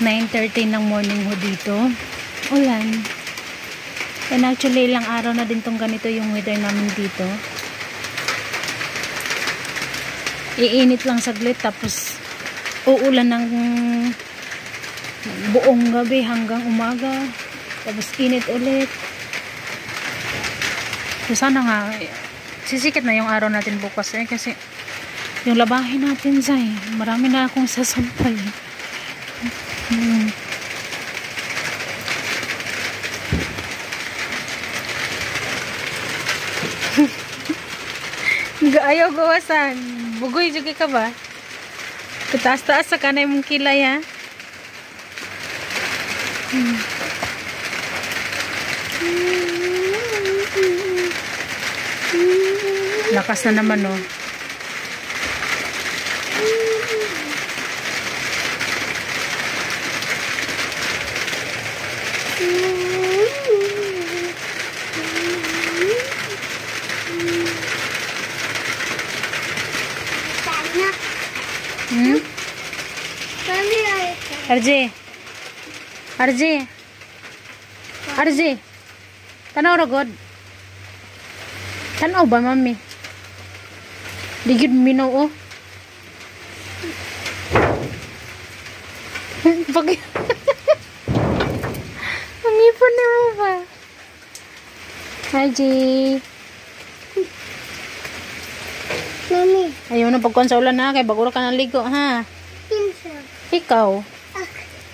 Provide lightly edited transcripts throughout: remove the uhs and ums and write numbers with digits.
9:30 ng morning ho dito. Ulan. And actually, ilang araw na din tong ganito yung weather namin dito. Iinit lang saglit, tapos uulan ng buong gabi hanggang umaga. Tapos init ulit. So sana nga, sisikat na yung araw natin bukas kasi yung labahin natin marami na akong sasampay. Ayaw gawasan. Bugoy juga ka ba? Kataas-taas sa kanay mong kilay ha. Lakas na naman oh. RJ tanaw ra god, tanaw ba mami digid minaw oh. Pag pangipon na mo ba RJ mami ayaw na pagkuhan sa ulan ha, kay baguro ka ng ligo ha. Ikaw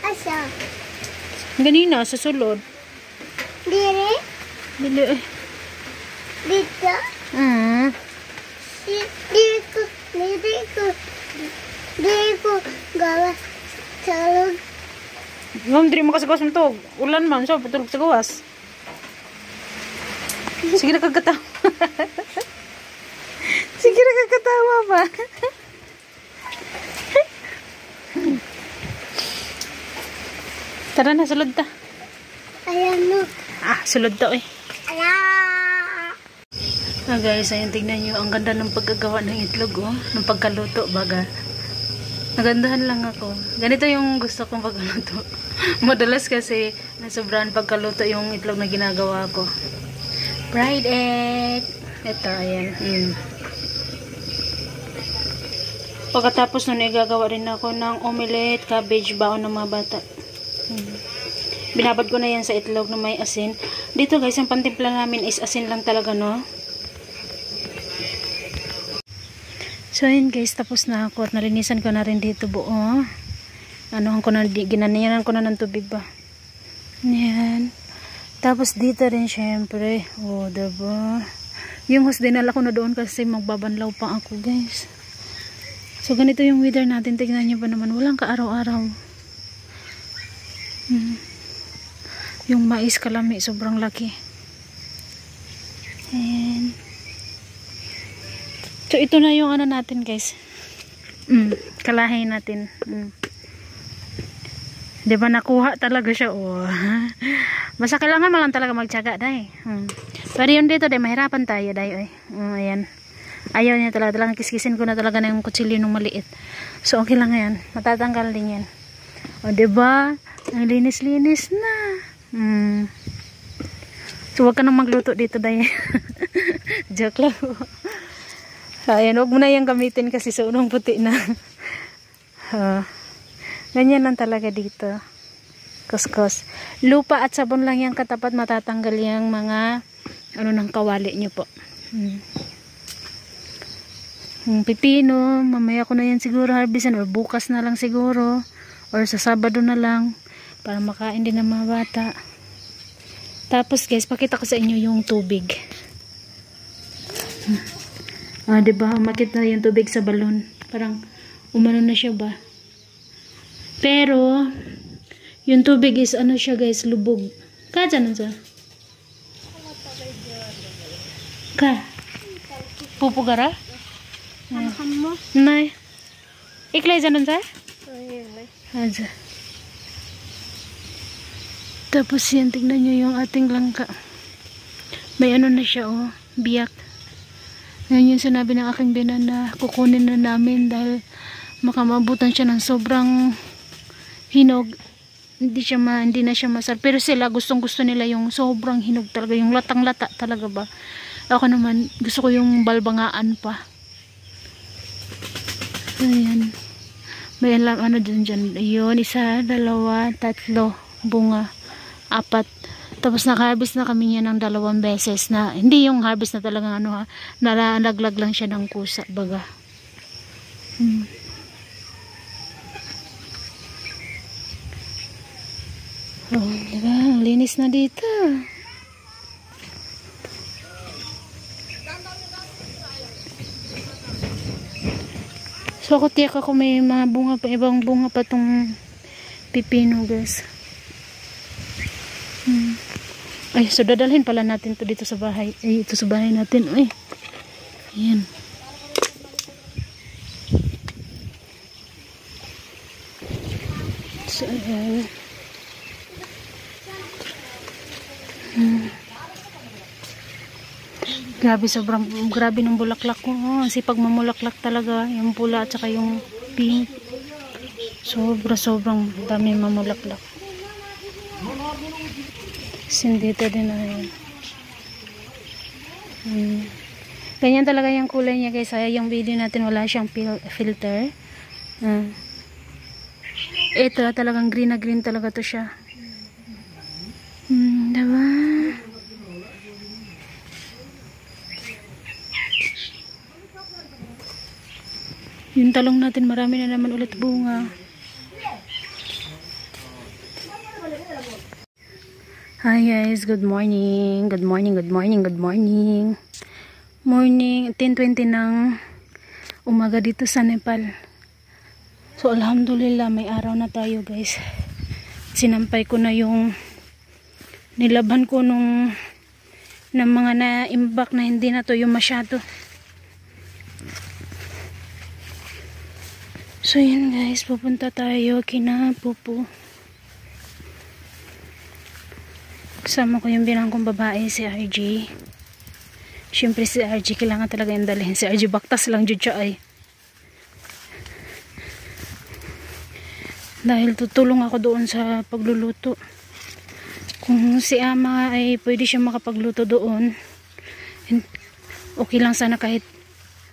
asa ganina sa sulod dire dili dito dito gawas salog ngam diri mo kasagawas mo to ulan man so patulog sa gawas sige na kagatawa sige na kagatawa ba tara na sulod ta ayan no sulod to eh. Guys, ayun tignan nyo. Ang ganda ng paggagawa ng itlog oh. Ng pagkaluto baga. Nagandahan lang ako. Ganito yung gusto kong pagkaluto. Madalas kasi nasobrahan pagkaluto yung itlog na ginagawa ko. Fried egg. Ito, ayan. Pagkatapos nun, gagawa rin ako ng omelette, cabbage, baon ng mga bata. Binabad ko na yan sa itlog na may asin. Dito guys, ang pantimpla namin is asin lang talaga, no? So, ayun guys, tapos na ako at nalinisan ko na rin dito buo. Ginanayanan ko na ng tubig ba? Yan. Tapos dito rin syempre. Oh, diba? Yung hose dinala ko na doon kasi magbabanlaw pa ako guys. So, ganito yung weather natin. Tignan nyo ba naman? Walang ka-araw-araw. Yung mais kalami sobrang laki. And so ito na yung ano natin guys. Kalahin natin. Diba nakuha talaga siya oh. Basta kailangan mo lang talaga magtiyaga dai. Pero yun dito dai mahirapan tayo dai oy. Ayan. Ayaw niya talaga, talagang kiskisin ko na talaga na yung kutsilyo nung maliit. So okay lang yan. Matatanggal din yan. O diba? Ang linis-linis na. So wag ka nang magluto dito dahil joke lang. Ayan, wag mo na yung gamitin kasi sa unang puti na. Ganyan lang talaga dito. Kuskus. Lupa at sabon lang yung katapat, matatanggal yung mga ng kawali nyo po. Pipino, mamaya ko na yan siguro harvestan or bukas na lang siguro or sa Sabado na lang para makain din ng mga bata. Tapos guys, pakita ko sa inyo yung tubig. Diba, makita yung tubig sa balon. Parang umano na siya ba? Pero yung tubig is ano siya guys, lubog. Ka dyan sa? Ka? Pupugara? Nay. Iklay dyan sa? Aja. Tapos yan, tignan nyo yung ating langka. May ano na siya oh, biyak. Ngayon yung sinabi ng aking binan na kukunin na namin dahil makamabutan siya ng sobrang hinog, hindi na siya masarap. Pero sila gusto nila yung sobrang hinog talaga, yung latang-lata talaga ba. Ako naman gusto ko yung balbangaan pa. Ayan. May alam ano dyan. Ayun, 1, 2, 3 bunga, 4. Tapos naka-harvest na kami niya ng 2 beses na, hindi yung harvest na talagang ano ha, nalaglag lang siya ng kusa baga. Oh, diba? Ang linis na dito. So ako tiyak ako may mga bunga pa, ibang bunga pa tong pipino guys. Ay, so dadalhin pala natin to dito sa bahay. Ay, ito sa bahay natin. Ay, ayan. So, ayan. Grabe ng bulaklak ko. Oh, sipag mamulaklak talaga. Yung pula at saka yung pink. Sobrang dami mamulaklak. Sindito din na yun. Ganyan talaga yung kulay niya guys. Yung video natin wala siyang filter. Ito talagang green na green talaga to siya. Diba? Yung talong natin marami na naman ulit bunga. Hi guys, good morning. Good morning. Morning, 10:20 ng umaga dito sa Nepal. So alhamdulillah may araw na tayo guys. Sinampay ko na yung nilaban ko ng mga na-imbak na hindi na to yung masyado. So yun guys, pupunta tayo kina Pupu. Kasama ko yung bilang kong babae, si RG. Siyempre si RG kailangan talaga yung dalhin. Si RG baktas lang dyan siya ay. Dahil tutulong ako doon sa pagluluto. Kung si ama ay pwede siya makapagluto doon, okay lang sana kahit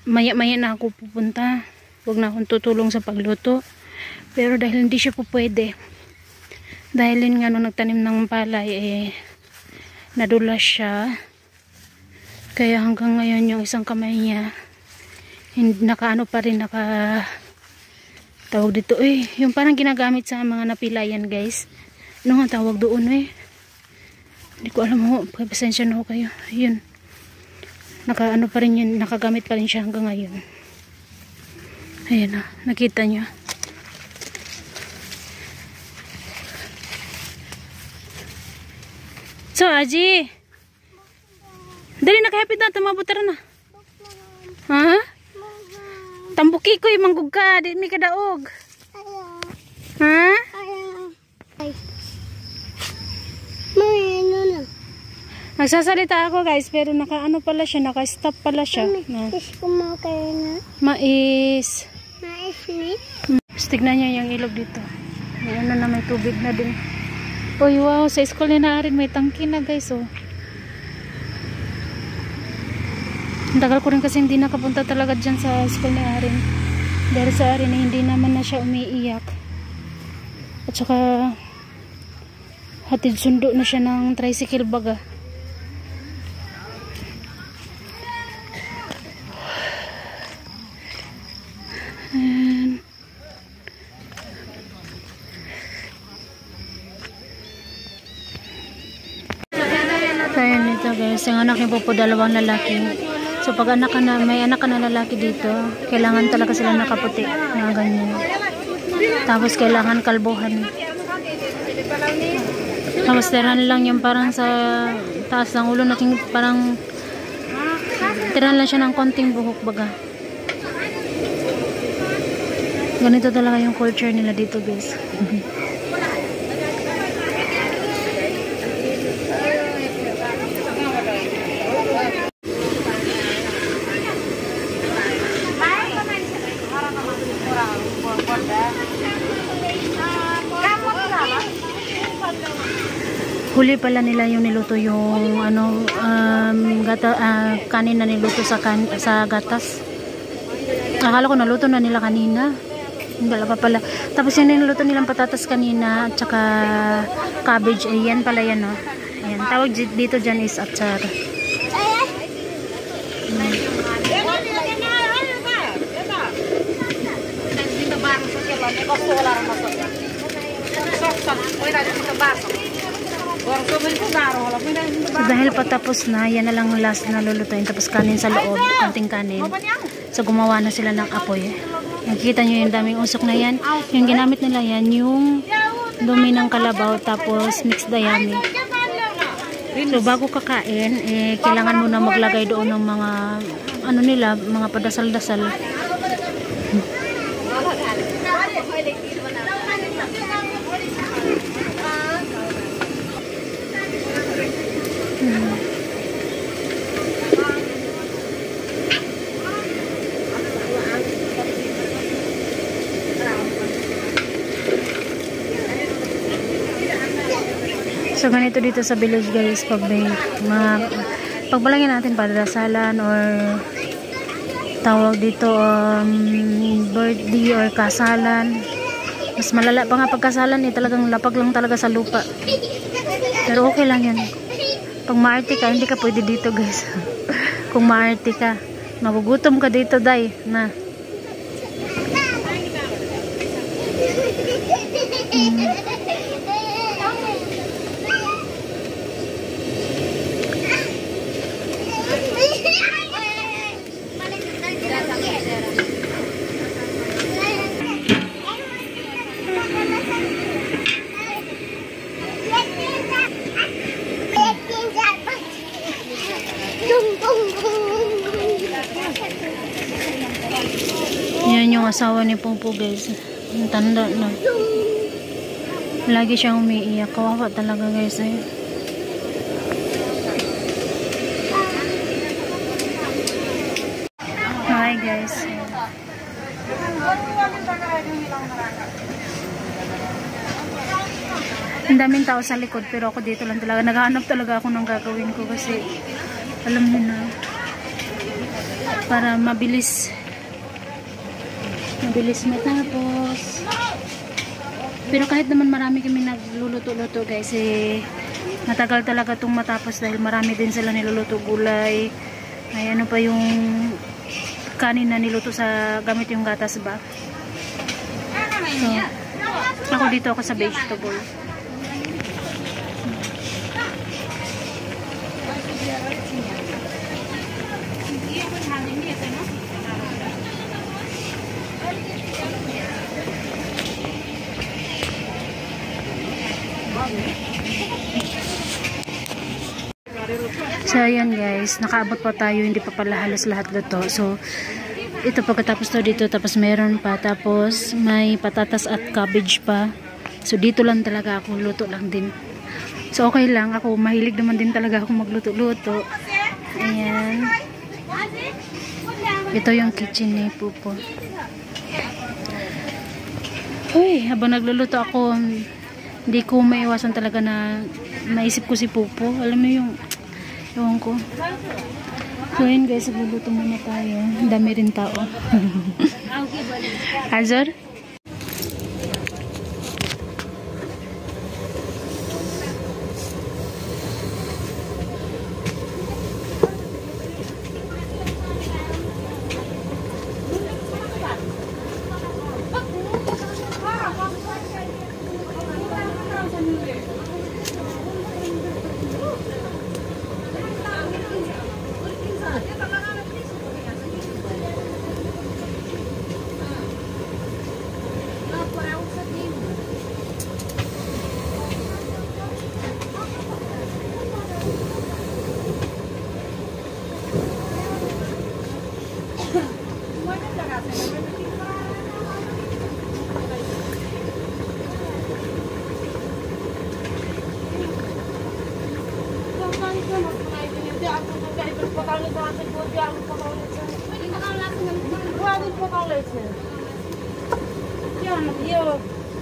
maya-maya na ako pupunta. Huwag na akong tutulong sa pagluto. Pero dahil hindi siya po pwede, dahil yun nga nung nagtanim ng palay nadulas siya, kaya hanggang ngayon yung isang kamay niya nakaano pa rin, tawag dito yung parang ginagamit sa mga napilayan guys. Ano nga tawag doon hindi ko alam ho, pasensya na ho kayo. Yun, nakaano pa rin yun, nakagamit pa rin siya hanggang ngayon. Ayan nakita nyo. So Aji, dali nakahapit na, tumabutara na. Ha? Tambuki ko yung manggug ka, di may kadaog. Ha? Nagsasalita ako guys, pero nakaano pala siya, naka-stop pala siya. Mais. Tignan niya yung ilog dito. May ano na, may tubig na din. Uy, wow, sa school na rin may tangki na guys, oh. Ang tagal ko rin kasi hindi nakapunta talaga dyan sa school ni Arin. Dahil sa Arin hindi naman na siya umiiyak. At saka hatid sundo na siya ng tricycle baga. Kaya nito guys, yung anak niya po 2 lalaki. So pag may anak ka na lalaki dito, kailangan talaga sila nakaputi na ganyan. Tapos kailangan kalbuhan. Tapos tiran lang yung parang sa taas ng ulo natin, parang tiran lang siya ng konting buhok baga. Ganito talaga yung culture nila dito guys. huli pala nila yung niluto yung ano, kanin na niluto sa gatas. Akala ko naluto na nila kanina. Hindi pa pala. Tapos yung niluto nilang patatas kanina at saka cabbage, ayan pala yan, no. Ayan, tawag dito dyan is atsar. So dahil patapos na, yan na lang last na lulutuin. Tapos kanin sa loob, konting kanin. So gumawa na sila ng apoy. Nakikita nyo yung daming usok na yan. Yung ginamit nila yan, yung dumi ng kalabaw, tapos mixed dayami. So bago kakain, kailangan mo na maglagay doon ng mga ano nila, mga padasal-dasal. So ganito dito sa village guys, pagbalangin natin padadasalan or tawag dito birthday or kasalan. Mas malala pa nga pagkasalan talagang lapag lang talaga sa lupa. Pero okay lang yan. Pag maarte ka, hindi ka pwede dito guys. Kung maarte ka, magugutom ka dito day na. Yan yung asawa ni Pungpo guys. Ang tanda na. Lagi siyang umiiyak. Kawawa talaga guys. Hi guys. Ang daming tao sa likod pero ako dito lang talaga. Naghahanap talaga ako ng gagawin ko kasi alam niyo na, para mabilis matapos. Pero kahit naman marami kami nagluluto-luto guys, matagal talaga itong matapos dahil marami din sila niluluto gulay. Ay ano pa yung kanin na niluto sa gamit yung gatas ba. So ako dito ako sa vegetable. So ayan guys, nakaabot pa tayo, hindi pa pala halos lahat luto. So ito pagkatapos to dito, tapos meron pa, tapos may patatas at cabbage pa. So dito lang talaga ako, luto lang din. So okay lang, ako mahilig naman din talaga ako magluto-luto. Ayan. Ito yung kitchen ni Pupo. Uy, habang nagluluto ako, hindi ko maiwasan talaga na maisip ko si Pupo. Alam mo yung ewan ko. So yun guys, nagluluto muna tayo. Dami rin tao. Azor?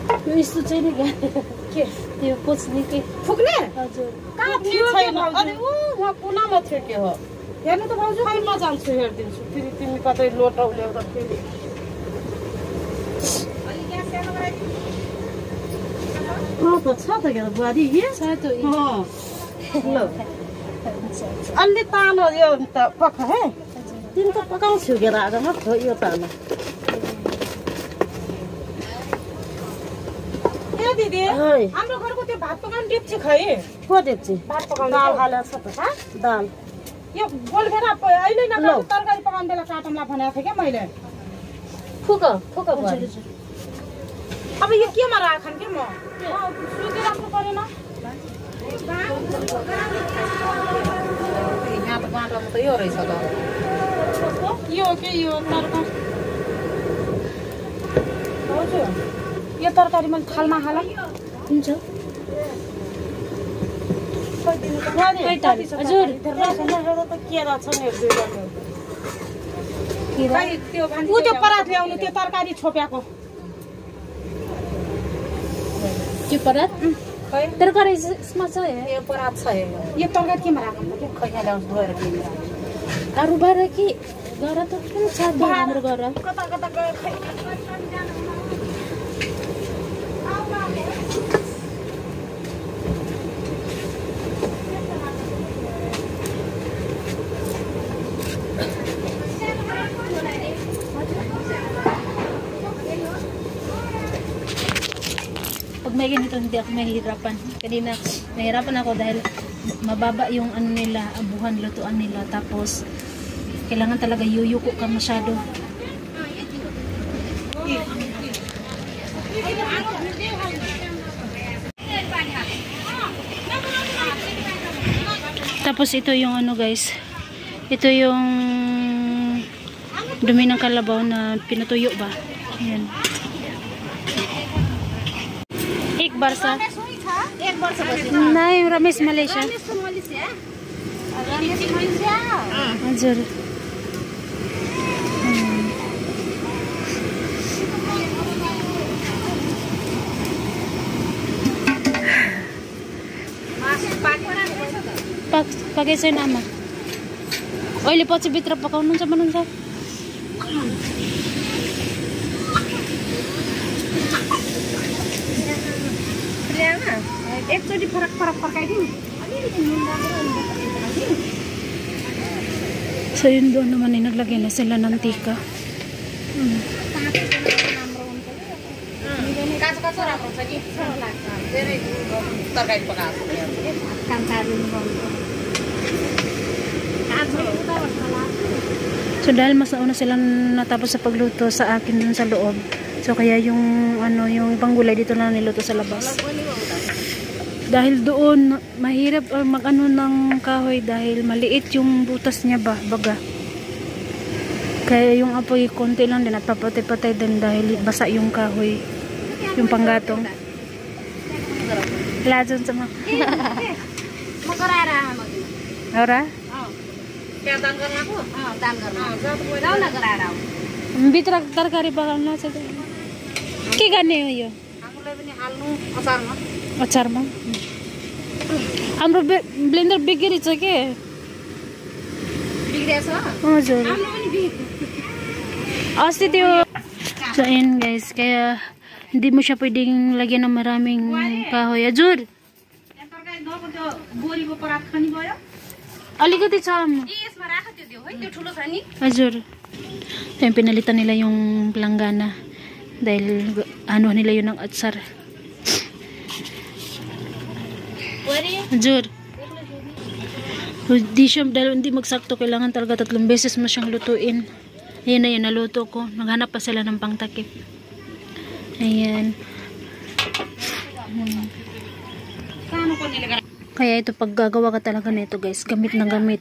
यो यस्तो चाहिँ नि के त्यो पोच्ने के फुक्ने हजुर कहाँ थियो छैन अनि ऊ वहाँ कुनामा थियो के हो हेर्नु त भाउजू म जान्छु हेरिदिन्छु फेरि तिमी कतै लोटाउ ल्याउँदा फेरि त छ त के बुहारी छ त ल अलि तानो यो त पका है तिमी त पकाउँछु के आजमा हो यो तानो ए दिदी हाम्रो घरको त्यो भात पकाउने डेप्ची खै को डेप्ची भात पकाउने दाल हालेर छ त दाल यो गोलभेडा अहिले न तरकारी पकाउने बेला काटौँला भनेको थिएँ क्या मैले फुक अब यो केमा राखन के म सुति राख्नु परेन यहाँ त बाटोमा त यो रहेछ त यो के यो तरकारी हजुर यो तरकारी मैले थालमा हाल हुन्छ हजुर त्यो परात ल्याउनु त्यो तरकारी छोप्याएको त्यो परात तरकारी यसमा छ यो परात छ यो तरकारी केमा राख्नु के खैया ल्याउँछु गएर किनेर अरू बार कि घर त कुन छ हाम्रो घर कता कता गयो खै may ganito hindi ako mahihirapan. Kanina nahirapan ako dahil mababa yung ano nila, abuhan, lutuan nila. Tapos kailangan talaga yuyuko ka masyado. Tapos ito yung ano guys. Ito yung dumi ng kalabaw na pinatuyo ba. Ayan. वर्षा एक वर्ष नहीं रमेश मलेशिया हजुर पके छैन आमा अहिले पछि भित्र पकाउनुहुन्छ भन्नुहुन्छ एकचोटि फरक फर्काइदिउँ so yun doon naman ay naglagay na sila ng tika काँचो राम्रो छ नि धेरै तरकारी पकाएको so dahil mas nauna silang natapos sa pagluto sa akin dun sa loob so kaya yung ano yung ibang gulay dito na niluto sa labas dahil doon mahirap mag-ano ng kahoy dahil maliit yung butas niya baga kaya yung apoy konti lang din at papatay-patay din dahil basa yung kahoy yung panggatong lajon sama मगरारा ora क्या दान गर्न आको दान गर्न जाऊ न गरारा भित्र तरकारी पकाउन छ के गर्ने हो यो आफुलाई पनि हाल्नु अचारमा अचारमा हाम्रो ब्लेन्डर बिग्रिछ के बिग्रेछ हजुर हाम्रो पनि बिग अस्ति त्यो so ayan guys kaya hindi mo siya pwedeng lagyan ng maraming kahoy हजुर बोरीको परात खानी गयो अलिकति छ यसमा राख त्यो है त्यो ठुलो छ नि हजुर yung pinalitan nila yung planggana dahil ano nila yun ng atsar हजुर hindi siya dahil hindi magsakto kailangan talaga 3 beses mo siyang lutuin ayan na yan naluto ko naghanap pa sila ng pangtakip ayan kaya ito pag gagawa ka talaga nito guys gamit na gamit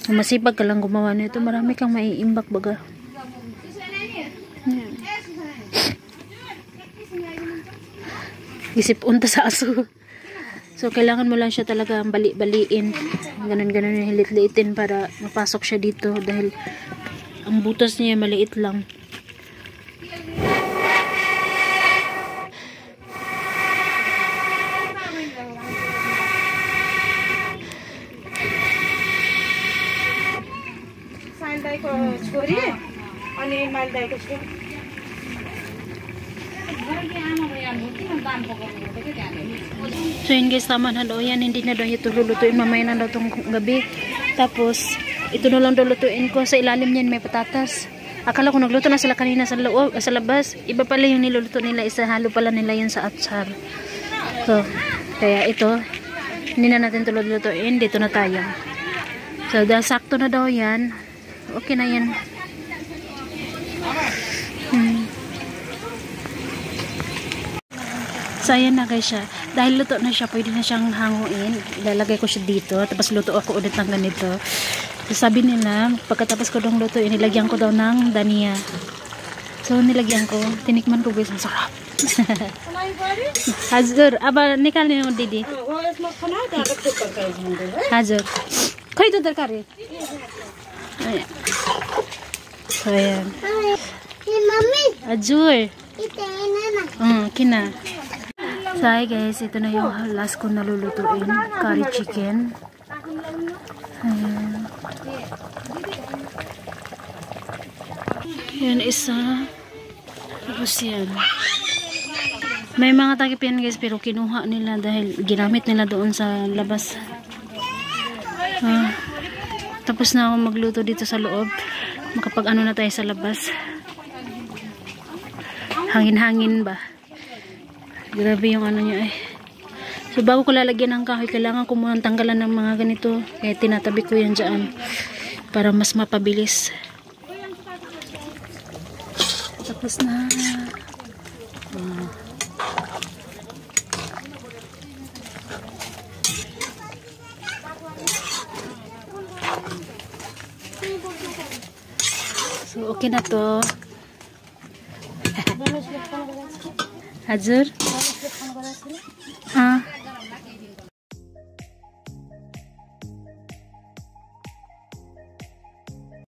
masipag ka lang gumawa nito marami kang maiimbak baga isip unta sa aso so kailangan mo lang siya talaga bali-baliin ganun-ganun yung hilit-liitin para mapasok siya dito dahil ang butas niya maliit lang दाईको छोरी अनि माइल दाईको छोरी So yun guys, tama na daw yan. Hindi na daw ito lulutuin. Mamaya na daw itong gabi. Tapos, ito na lang daw lutuin ko. Sa ilalim niyan may patatas. Akala ko nagluto na sila kanina sa loob, sa labas. Iba pala yung niluluto nila. Isahalo pala nila yan sa atsar. So, kaya ito, hindi na natin ito lulutuin. Dito na tayo. So, dahil sakto na daw yan. Okay na yan. So, ayan na guys siya. Dahil luto na siya, pwede na siyang hanguin. Ilalagay ko siya dito. Tapos luto ako ulit ng ganito. So, sabi nila, pagkatapos ko daw lutuin, nilagyan ko daw ng dania. So, nilagyan ko. Tinikman ko guys. Ang sarap. Hazur. Aba, nikalin mo didi. Hazur. Kaya ito darkari. Ayan. So, ayan. Hazur. Kina. So, hi guys, ito na yung last ko nalulutuin, curry chicken. Ayan. Yan isa. Tapos yan. May mga takip yan guys, pero kinuha nila dahil ginamit nila doon sa labas. Tapos na ako magluto dito sa loob. Makapag ano na tayo sa labas. Hangin-hangin ba? Grabe yung ano niya eh. So bago ko lalagyan ng kahoy, kailangan ko muna tanggalan ng mga ganito. Kaya tinatabi ko yan dyan para mas mapabilis. Tapos na. So okay na to. Hazur.